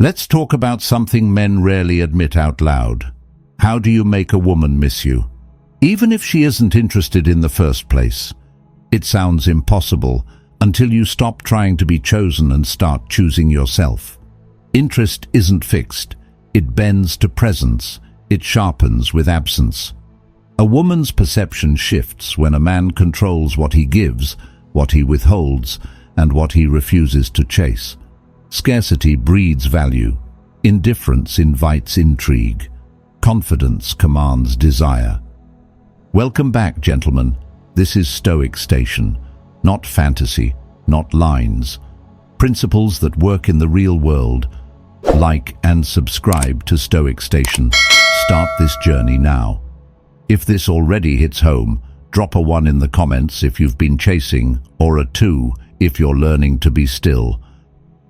Let's talk about something men rarely admit out loud. How do you make a woman miss you? Even if she isn't interested in the first place. It sounds impossible until you stop trying to be chosen and start choosing yourself. Interest isn't fixed. It bends to presence. It sharpens with absence. A woman's perception shifts when a man controls what he gives, what he withholds, and what he refuses to chase. Scarcity breeds value. Indifference invites intrigue. Confidence commands desire. Welcome back, gentlemen. This is Stoic Station. Not fantasy, not lines. Principles that work in the real world. Like and subscribe to Stoic Station. Start this journey now. If this already hits home, drop a 1 in the comments if you've been chasing, or a 2 if you're learning to be still.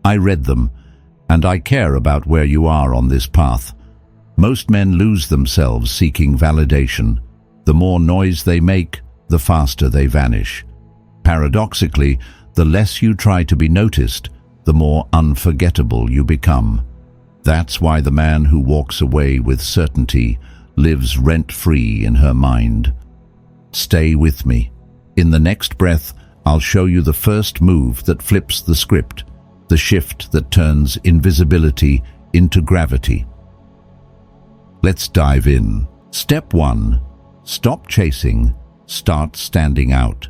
I read them, and I care about where you are on this path. Most men lose themselves seeking validation. The more noise they make, the faster they vanish. Paradoxically, the less you try to be noticed, the more unforgettable you become. That's why the man who walks away with certainty lives rent-free in her mind. Stay with me. In the next breath, I'll show you the first move that flips the script, the shift that turns invisibility into gravity. Let's dive in. Step 1. Stop chasing. Start standing out.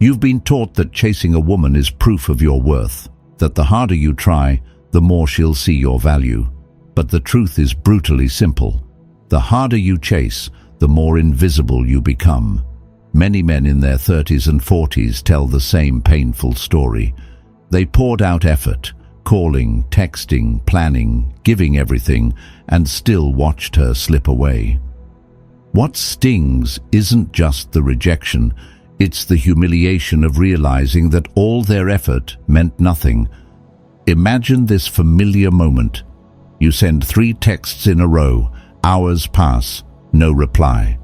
You've been taught that chasing a woman is proof of your worth, that the harder you try, the more she'll see your value. But the truth is brutally simple. The harder you chase, the more invisible you become. Many men in their 30s and 40s tell the same painful story. They poured out effort, calling, texting, planning, giving everything, and still watched her slip away. What stings isn't just the rejection, it's the humiliation of realizing that all their effort meant nothing. Imagine this familiar moment. You send 3 texts in a row, hours pass, no reply.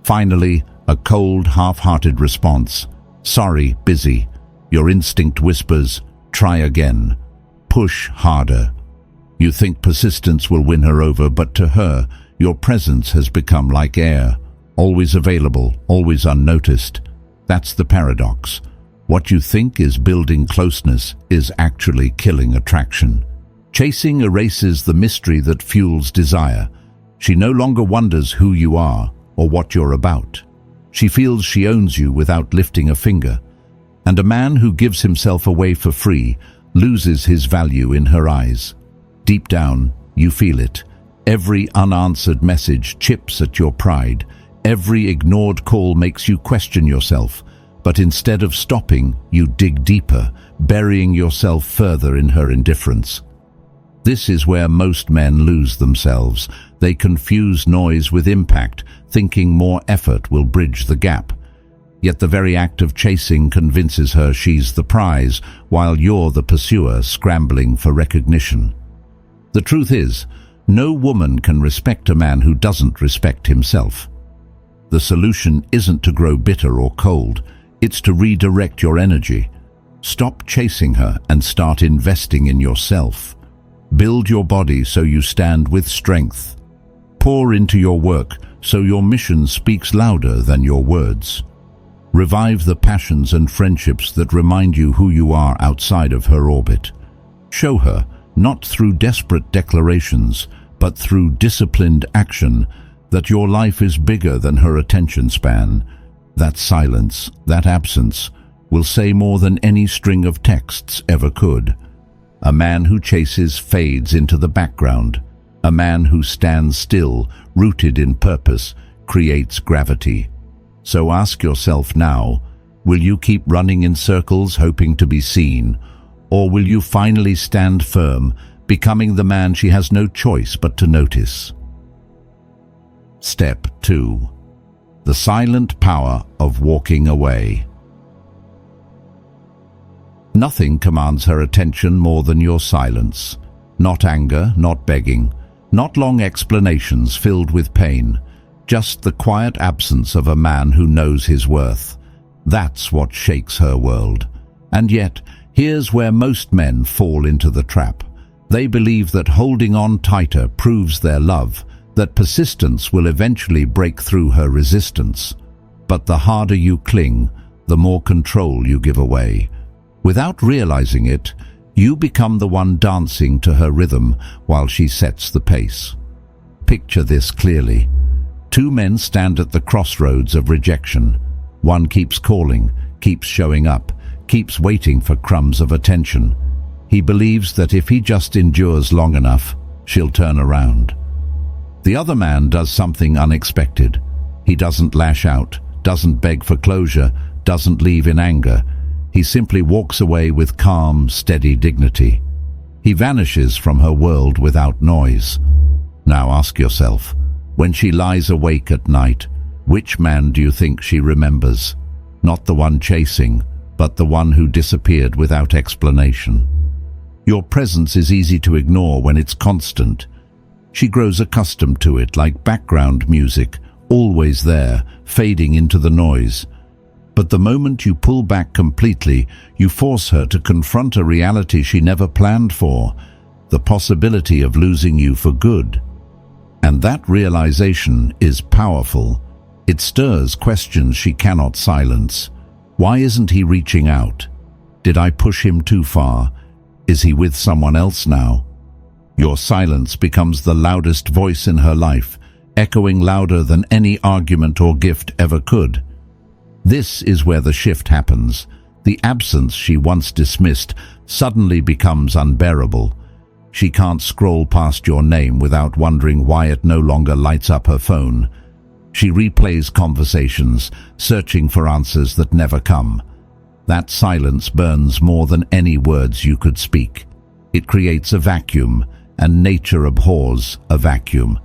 Finally, a cold, half-hearted response. Sorry, busy. Your instinct whispers, try again. Push harder. You think persistence will win her over, but to her, your presence has become like air, always available, always unnoticed. That's the paradox. What you think is building closeness is actually killing attraction. Chasing erases the mystery that fuels desire. She no longer wonders who you are or what you're about. She feels she owns you without lifting a finger. And a man who gives himself away for free loses his value in her eyes. Deep down, you feel it. Every unanswered message chips at your pride. Every ignored call makes you question yourself. But instead of stopping, you dig deeper, burying yourself further in her indifference. This is where most men lose themselves. They confuse noise with impact, thinking more effort will bridge the gap. Yet the very act of chasing convinces her she's the prize, while you're the pursuer scrambling for recognition. The truth is, no woman can respect a man who doesn't respect himself. The solution isn't to grow bitter or cold, it's to redirect your energy. Stop chasing her and start investing in yourself. Build your body so you stand with strength. Pour into your work so your mission speaks louder than your words. Revive the passions and friendships that remind you who you are outside of her orbit. Show her, not through desperate declarations, but through disciplined action, that your life is bigger than her attention span. That silence, that absence, will say more than any string of texts ever could. A man who chases fades into the background. A man who stands still, rooted in purpose, creates gravity. So ask yourself now, will you keep running in circles hoping to be seen, or will you finally stand firm, becoming the man she has no choice but to notice? Step 2. The silent power of walking away. Nothing commands her attention more than your silence. Not anger, not begging, not long explanations filled with pain. Just the quiet absence of a man who knows his worth. That's what shakes her world. And yet, here's where most men fall into the trap. They believe that holding on tighter proves their love, that persistence will eventually break through her resistance. But the harder you cling, the more control you give away. Without realizing it, you become the one dancing to her rhythm while she sets the pace. Picture this clearly. Two men stand at the crossroads of rejection. One keeps calling, keeps showing up, keeps waiting for crumbs of attention. He believes that if he just endures long enough, she'll turn around. The other man does something unexpected. He doesn't lash out, doesn't beg for closure, doesn't leave in anger. He simply walks away with calm, steady dignity. He vanishes from her world without noise. Now ask yourself, when she lies awake at night, which man do you think she remembers? Not the one chasing, but the one who disappeared without explanation. Your presence is easy to ignore when it's constant. She grows accustomed to it like background music, always there, fading into the noise. But the moment you pull back completely, you force her to confront a reality she never planned for, the possibility of losing you for good. And that realization is powerful. It stirs questions she cannot silence. Why isn't he reaching out? Did I push him too far? Is he with someone else now? Your silence becomes the loudest voice in her life, echoing louder than any argument or gift ever could. This is where the shift happens. The absence she once dismissed suddenly becomes unbearable. She can't scroll past your name without wondering why it no longer lights up her phone. She replays conversations, searching for answers that never come. That silence burns more than any words you could speak. It creates a vacuum, and nature abhors a vacuum.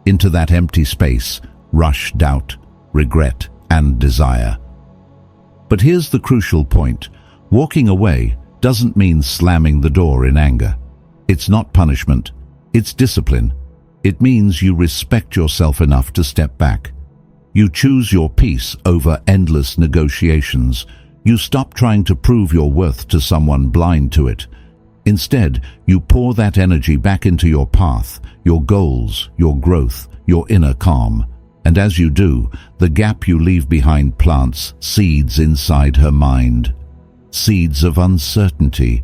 Into that empty space rush doubt, regret, and desire. But here's the crucial point. Walking away doesn't mean slamming the door in anger. It's not punishment. It's discipline. It means you respect yourself enough to step back. You choose your peace over endless negotiations. You stop trying to prove your worth to someone blind to it. Instead, you pour that energy back into your path, your goals, your growth, your inner calm. And as you do, the gap you leave behind plants seeds inside her mind. Seeds of uncertainty,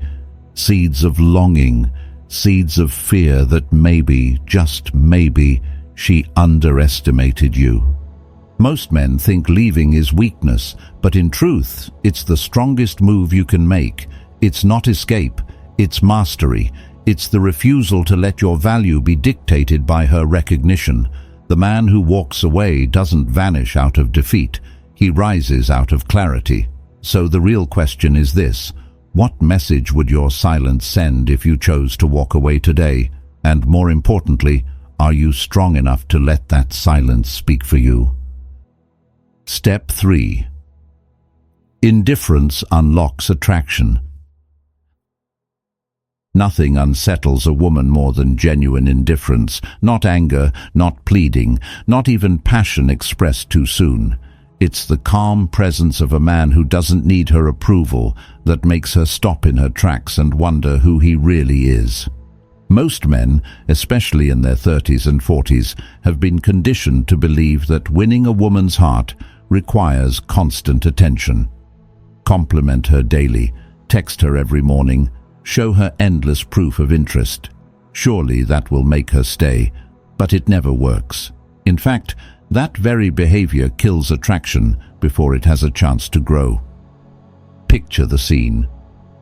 seeds of longing, seeds of fear that maybe, just maybe, she underestimated you. Most men think leaving is weakness, but in truth, it's the strongest move you can make. It's not escape, it's mastery. It's the refusal to let your value be dictated by her recognition. The man who walks away doesn't vanish out of defeat. He rises out of clarity. So the real question is this: what message would your silence send if you chose to walk away today? And more importantly, are you strong enough to let that silence speak for you? Step 3. Indifference unlocks attraction. Nothing unsettles a woman more than genuine indifference, not anger, not pleading, not even passion expressed too soon. It's the calm presence of a man who doesn't need her approval that makes her stop in her tracks and wonder who he really is. Most men, especially in their 30s and 40s, have been conditioned to believe that winning a woman's heart requires constant attention. Compliment her daily, text her every morning, show her endless proof of interest. Surely that will make her stay, but it never works. In fact, that very behavior kills attraction before it has a chance to grow. Picture the scene.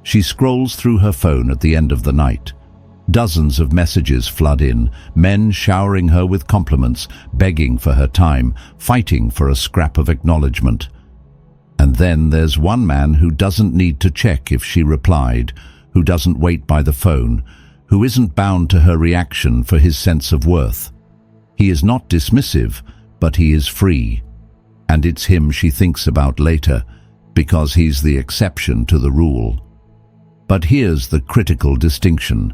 She scrolls through her phone at the end of the night. Dozens of messages flood in, men showering her with compliments, begging for her time, fighting for a scrap of acknowledgement. And then there's one man who doesn't need to check if she replied, who doesn't wait by the phone, who isn't bound to her reaction for his sense of worth. He is not dismissive, but he is free. And it's him she thinks about later, because he's the exception to the rule. But here's the critical distinction.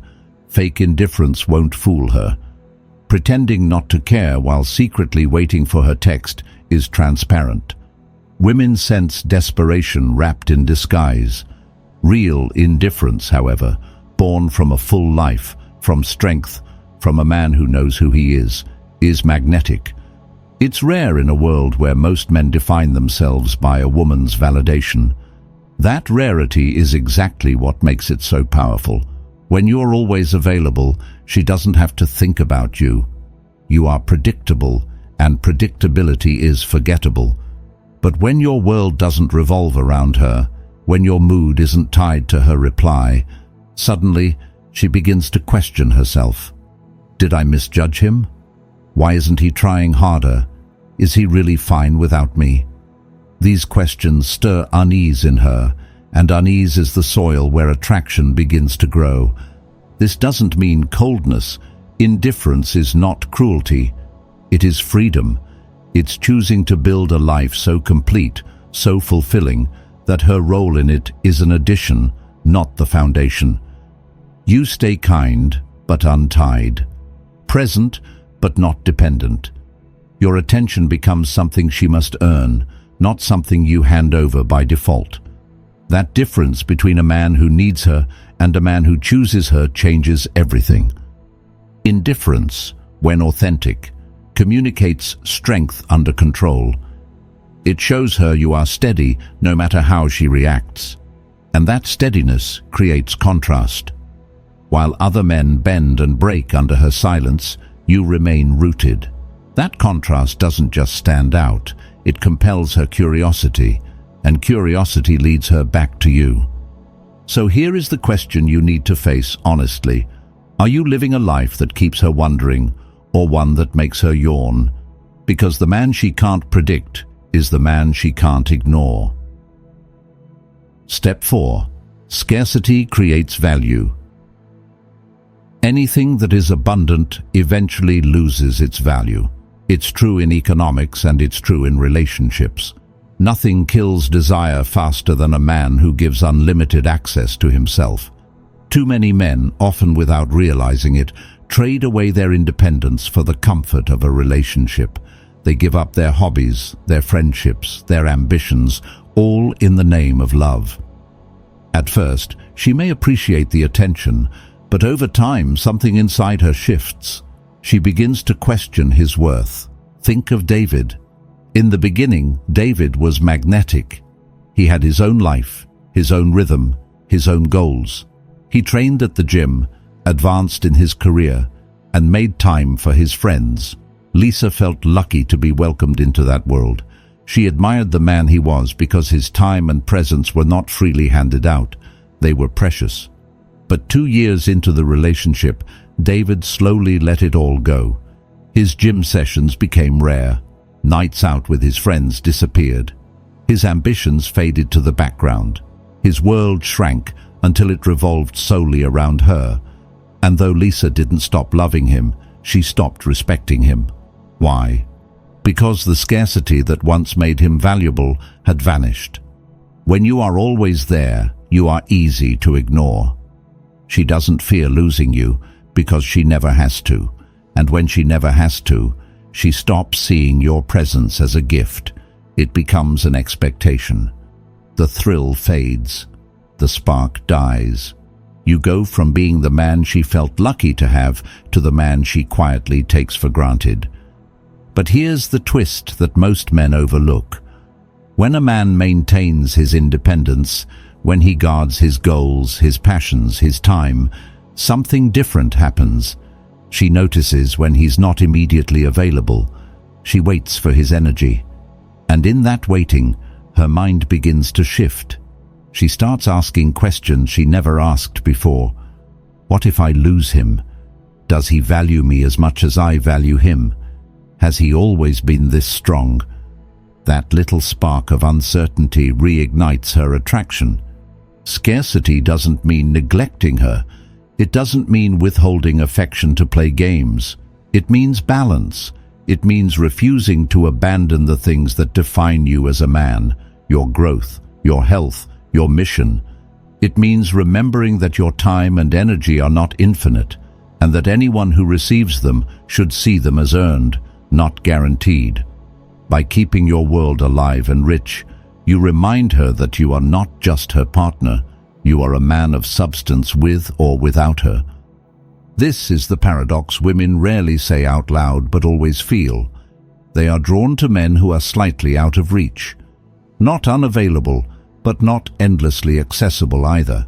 Fake indifference won't fool her. Pretending not to care while secretly waiting for her text is transparent. Women sense desperation wrapped in disguise. Real indifference, however, born from a full life, from strength, from a man who knows who he is magnetic. It's rare in a world where most men define themselves by a woman's validation. That rarity is exactly what makes it so powerful. When you're always available, she doesn't have to think about you. You are predictable, and predictability is forgettable. But when your world doesn't revolve around her, when your mood isn't tied to her reply, suddenly she begins to question herself. Did I misjudge him? Why isn't he trying harder? Is he really fine without me? These questions stir unease in her, and unease is the soil where attraction begins to grow. This doesn't mean coldness. Indifference is not cruelty. It is freedom. It's choosing to build a life so complete, so fulfilling, that her role in it is an addition, not the foundation. You stay kind, but untied. Present, but not dependent. Your attention becomes something she must earn, not something you hand over by default. That difference between a man who needs her and a man who chooses her changes everything. Indifference, when authentic, communicates strength under control. It shows her you are steady no matter how she reacts. And that steadiness creates contrast. While other men bend and break under her silence, you remain rooted. That contrast doesn't just stand out, it compels her curiosity, and curiosity leads her back to you. So here is the question you need to face honestly. Are you living a life that keeps her wondering, or one that makes her yawn? Because the man she can't predict is the man she can't ignore. Step 4. Scarcity creates value. Anything that is abundant eventually loses its value. It's true in economics and it's true in relationships. Nothing kills desire faster than a man who gives unlimited access to himself. Too many men, often without realizing it, trade away their independence for the comfort of a relationship. They give up their hobbies, their friendships, their ambitions, all in the name of love. At first, she may appreciate the attention, but over time something inside her shifts. She begins to question his worth. Think of David. In the beginning, David was magnetic. He had his own life, his own rhythm, his own goals. He trained at the gym, advanced in his career, and made time for his friends. Lisa felt lucky to be welcomed into that world. She admired the man he was because his time and presence were not freely handed out. They were precious. But 2 years into the relationship, David slowly let it all go. His gym sessions became rare. Nights out with his friends disappeared. His ambitions faded to the background. His world shrank until it revolved solely around her. And though Lisa didn't stop loving him, she stopped respecting him. Why? Because the scarcity that once made him valuable had vanished. When you are always there, you are easy to ignore. She doesn't fear losing you because she never has to. And when she never has to, she stops seeing your presence as a gift. It becomes an expectation. The thrill fades. The spark dies. You go from being the man she felt lucky to have to the man she quietly takes for granted. But here's the twist that most men overlook. When a man maintains his independence, when he guards his goals, his passions, his time, something different happens. She notices when he's not immediately available. She waits for his energy. And in that waiting, her mind begins to shift. She starts asking questions she never asked before. What if I lose him? Does he value me as much as I value him? Has he always been this strong? That little spark of uncertainty reignites her attraction. Scarcity doesn't mean neglecting her. It doesn't mean withholding affection to play games. It means balance. It means refusing to abandon the things that define you as a man, your growth, your health, your mission. It means remembering that your time and energy are not infinite, and that anyone who receives them should see them as earned, not guaranteed. By keeping your world alive and rich, you remind her that you are not just her partner, you are a man of substance with or without her. This is the paradox women rarely say out loud but always feel. They are drawn to men who are slightly out of reach. Not unavailable, but not endlessly accessible either.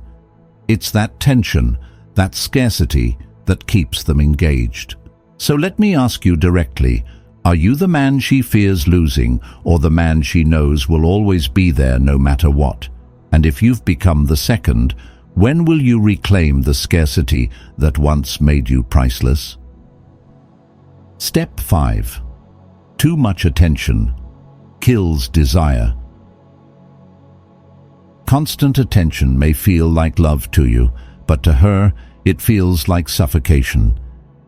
It's that tension, that scarcity, that keeps them engaged. So let me ask you directly, are you the man she fears losing, or the man she knows will always be there no matter what? And if you've become the second, when will you reclaim the scarcity that once made you priceless? Step 5. Too much attention kills desire. Constant attention may feel like love to you, but to her, it feels like suffocation.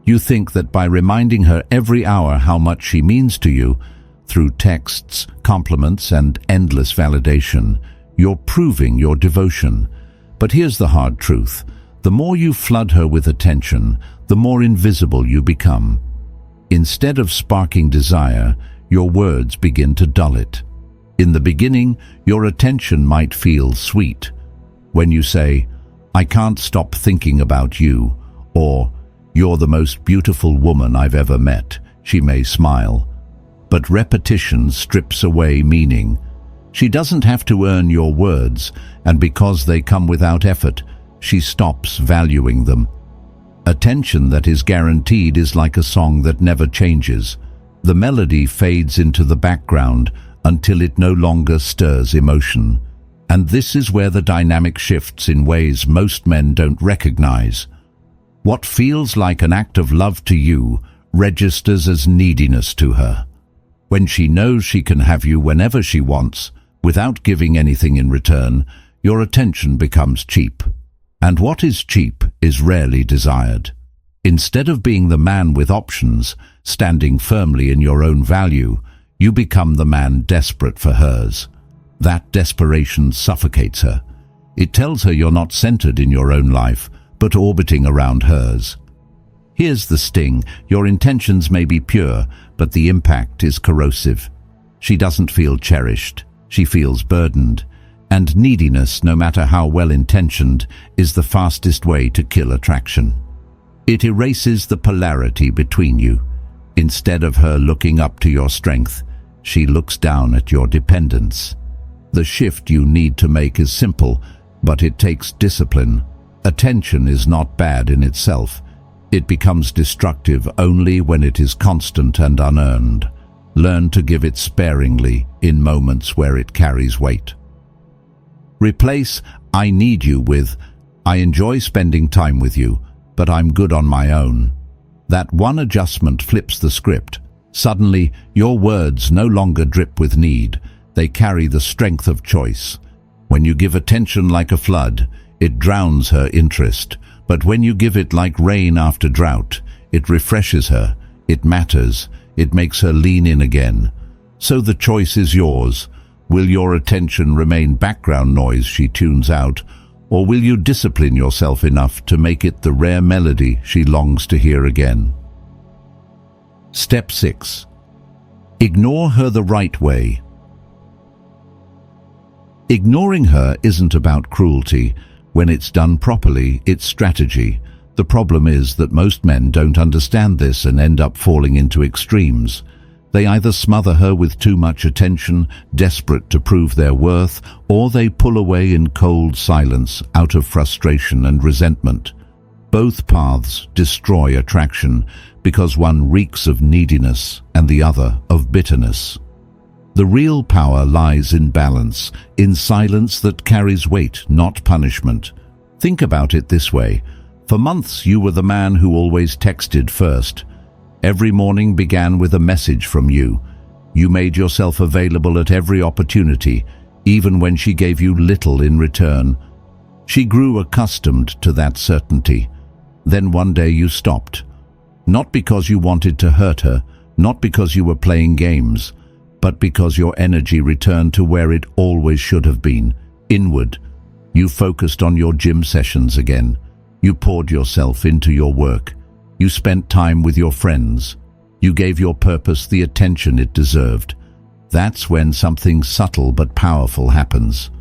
You think that by reminding her every hour how much she means to you, through texts, compliments, and endless validation, you're proving your devotion. But here's the hard truth. The more you flood her with attention, the more invisible you become. Instead of sparking desire, your words begin to dull it. In the beginning, your attention might feel sweet. When you say, "I can't stop thinking about you," or "You're the most beautiful woman I've ever met," she may smile. But repetition strips away meaning. She doesn't have to earn your words, and because they come without effort, she stops valuing them. Attention that is guaranteed is like a song that never changes. The melody fades into the background until it no longer stirs emotion. And this is where the dynamic shifts in ways most men don't recognize. What feels like an act of love to you registers as neediness to her. When she knows she can have you whenever she wants, without giving anything in return, your attention becomes cheap. And what is cheap is rarely desired. Instead of being the man with options, standing firmly in your own value, you become the man desperate for hers. That desperation suffocates her. It tells her you're not centered in your own life, but orbiting around hers. Here's the sting. Your intentions may be pure, but the impact is corrosive. She doesn't feel cherished. She feels burdened. And neediness, no matter how well-intentioned, is the fastest way to kill attraction. It erases the polarity between you. Instead of her looking up to your strength, she looks down at your dependence. The shift you need to make is simple, but it takes discipline. Attention is not bad in itself. It becomes destructive only when it is constant and unearned. Learn to give it sparingly in moments where it carries weight. Replace "I need you" with "I enjoy spending time with you, but I'm good on my own." That one adjustment flips the script. Suddenly, your words no longer drip with need. They carry the strength of choice. When you give attention like a flood, it drowns her interest. But when you give it like rain after drought, it refreshes her, it matters, it makes her lean in again. So the choice is yours. Will your attention remain background noise she tunes out, or will you discipline yourself enough to make it the rare melody she longs to hear again? Step 6. Ignore her the right way. Ignoring her isn't about cruelty. When it's done properly, it's strategy. The problem is that most men don't understand this and end up falling into extremes. They either smother her with too much attention, desperate to prove their worth, or they pull away in cold silence out of frustration and resentment. Both paths destroy attraction because one reeks of neediness and the other of bitterness. The real power lies in balance, in silence that carries weight, not punishment. Think about it this way. For months you were the man who always texted first. Every morning began with a message from you. You made yourself available at every opportunity, even when she gave you little in return. She grew accustomed to that certainty. Then one day you stopped. Not because you wanted to hurt her, not because you were playing games, but because your energy returned to where it always should have been, inward. You focused on your gym sessions again. You poured yourself into your work. You spent time with your friends. You gave your purpose the attention it deserved. That's when something subtle but powerful happens.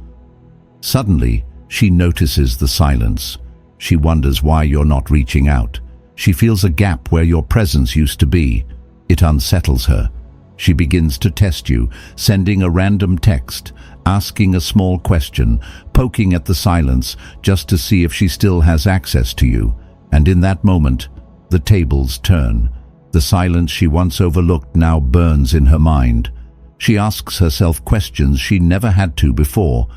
Suddenly, she notices the silence. She wonders why you're not reaching out. She feels a gap where your presence used to be. It unsettles her. She begins to test you, sending a random text, asking a small question, poking at the silence just to see if she still has access to you. And in that moment, the tables turn. The silence she once overlooked now burns in her mind. She asks herself questions she never had to before.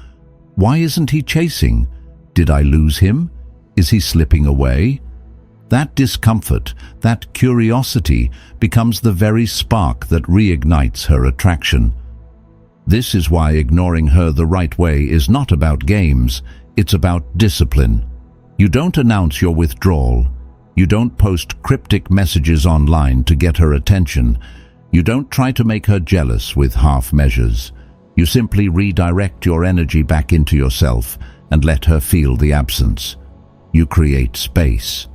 Why isn't he chasing? Did I lose him? Is he slipping away? That discomfort, that curiosity, becomes the very spark that reignites her attraction. This is why ignoring her the right way is not about games, it's about discipline. You don't announce your withdrawal. You don't post cryptic messages online to get her attention. You don't try to make her jealous with half measures. You simply redirect your energy back into yourself and let her feel the absence. You create space.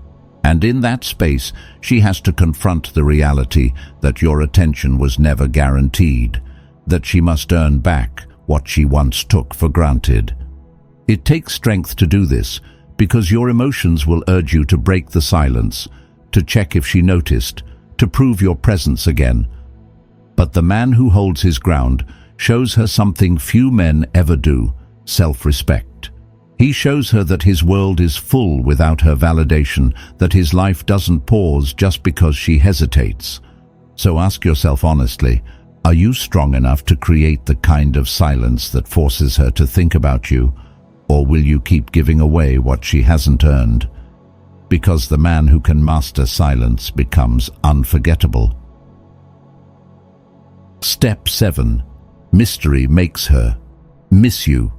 And in that space, she has to confront the reality that your attention was never guaranteed, that she must earn back what she once took for granted. It takes strength to do this, because your emotions will urge you to break the silence, to check if she noticed, to prove your presence again. But the man who holds his ground shows her something few men ever do: self-respect. He shows her that his world is full without her validation, that his life doesn't pause just because she hesitates. So ask yourself honestly, are you strong enough to create the kind of silence that forces her to think about you? Or will you keep giving away what she hasn't earned? Because the man who can master silence becomes unforgettable. Step 7. Mystery makes her miss you.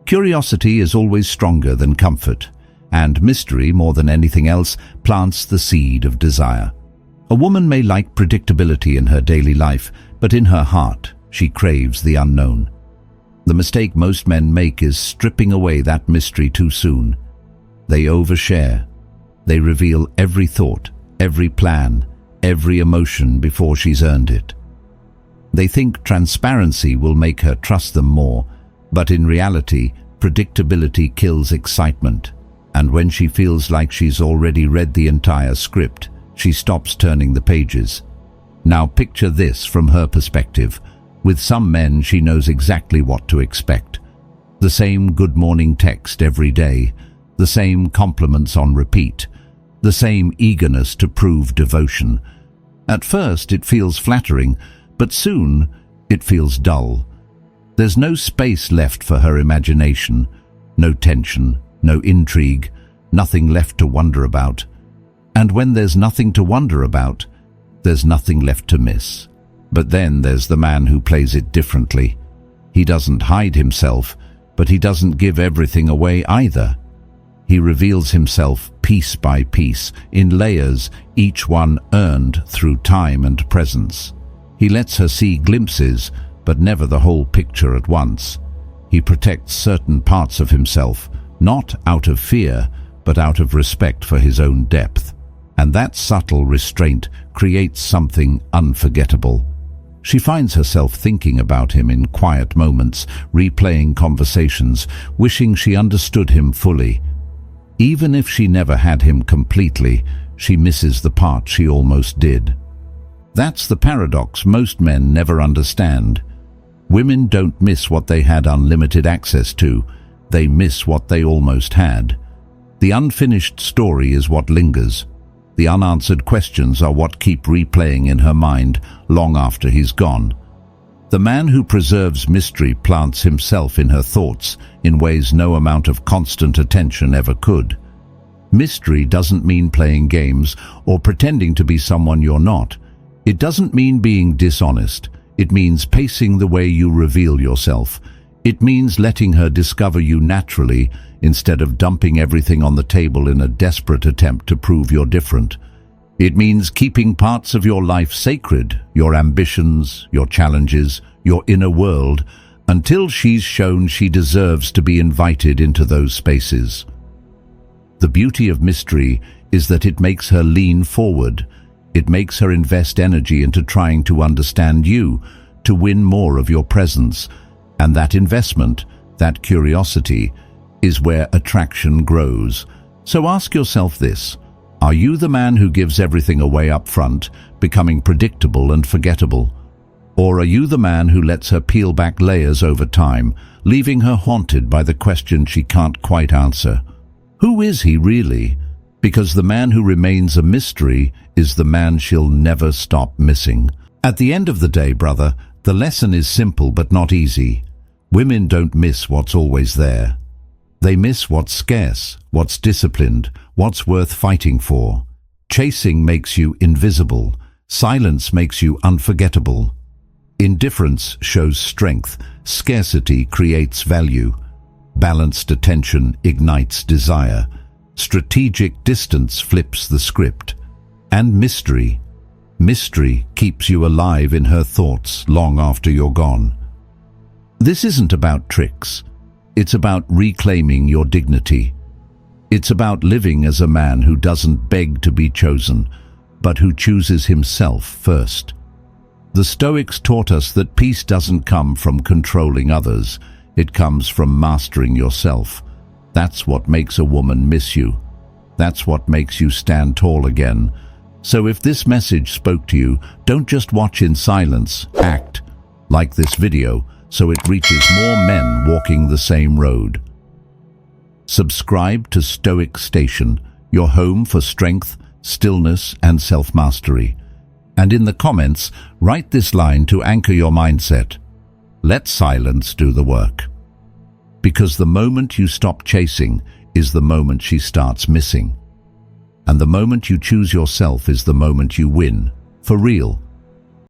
Curiosity is always stronger than comfort, and mystery, more than anything else, plants the seed of desire. A woman may like predictability in her daily life, but in her heart, she craves the unknown. The mistake most men make is stripping away that mystery too soon. They overshare. They reveal every thought, every plan, every emotion before she's earned it. They think transparency will make her trust them more, but in reality, predictability kills excitement. And when she feels like she's already read the entire script, she stops turning the pages. Now picture this from her perspective. With some men, she knows exactly what to expect. The same good morning text every day, the same compliments on repeat, the same eagerness to prove devotion. At first it feels flattering, but soon it feels dull. There's no space left for her imagination, no tension, no intrigue, nothing left to wonder about. And when there's nothing to wonder about, there's nothing left to miss. But then there's the man who plays it differently. He doesn't hide himself, but he doesn't give everything away either. He reveals himself piece by piece, in layers, each one earned through time and presence. He lets her see glimpses, but never the whole picture at once. He protects certain parts of himself, not out of fear, but out of respect for his own depth. And that subtle restraint creates something unforgettable. She finds herself thinking about him in quiet moments, replaying conversations, wishing she understood him fully. Even if she never had him completely, she misses the part she almost did. That's the paradox most men never understand. Women don't miss what they had unlimited access to, they miss what they almost had. The unfinished story is what lingers. The unanswered questions are what keep replaying in her mind long after he's gone. The man who preserves mystery plants himself in her thoughts in ways no amount of constant attention ever could. Mystery doesn't mean playing games or pretending to be someone you're not. It doesn't mean being dishonest. It means pacing the way you reveal yourself. It means letting her discover you naturally instead of dumping everything on the table in a desperate attempt to prove you're different. It means keeping parts of your life sacred, your ambitions, your challenges, your inner world, until she's shown she deserves to be invited into those spaces. The beauty of mystery is that it makes her lean forward. It makes her invest energy into trying to understand you, to win more of your presence. And that investment, that curiosity, is where attraction grows. So ask yourself this: Are you the man who gives everything away up front, becoming predictable and forgettable? Or are you the man who lets her peel back layers over time, leaving her haunted by the question she can't quite answer? Who is he really? Because the man who remains a mystery is the man she'll never stop missing. At the end of the day, brother, the lesson is simple but not easy. Women don't miss what's always there. They miss what's scarce, what's disciplined, what's worth fighting for. Chasing makes you invisible. Silence makes you unforgettable. Indifference shows strength. Scarcity creates value. Balanced attention ignites desire. Strategic distance flips the script. And mystery. Mystery keeps you alive in her thoughts long after you're gone. This isn't about tricks. It's about reclaiming your dignity. It's about living as a man who doesn't beg to be chosen, but who chooses himself first. The Stoics taught us that peace doesn't come from controlling others. It comes from mastering yourself. That's what makes a woman miss you. That's what makes you stand tall again. So if this message spoke to you, don't just watch in silence. Act. Like this video, so it reaches more men walking the same road. Subscribe to Stoic Station, your home for strength, stillness, and self-mastery. And in the comments, write this line to anchor your mindset. Let silence do the work. Because the moment you stop chasing is the moment she starts missing. And the moment you choose yourself is the moment you win, for real.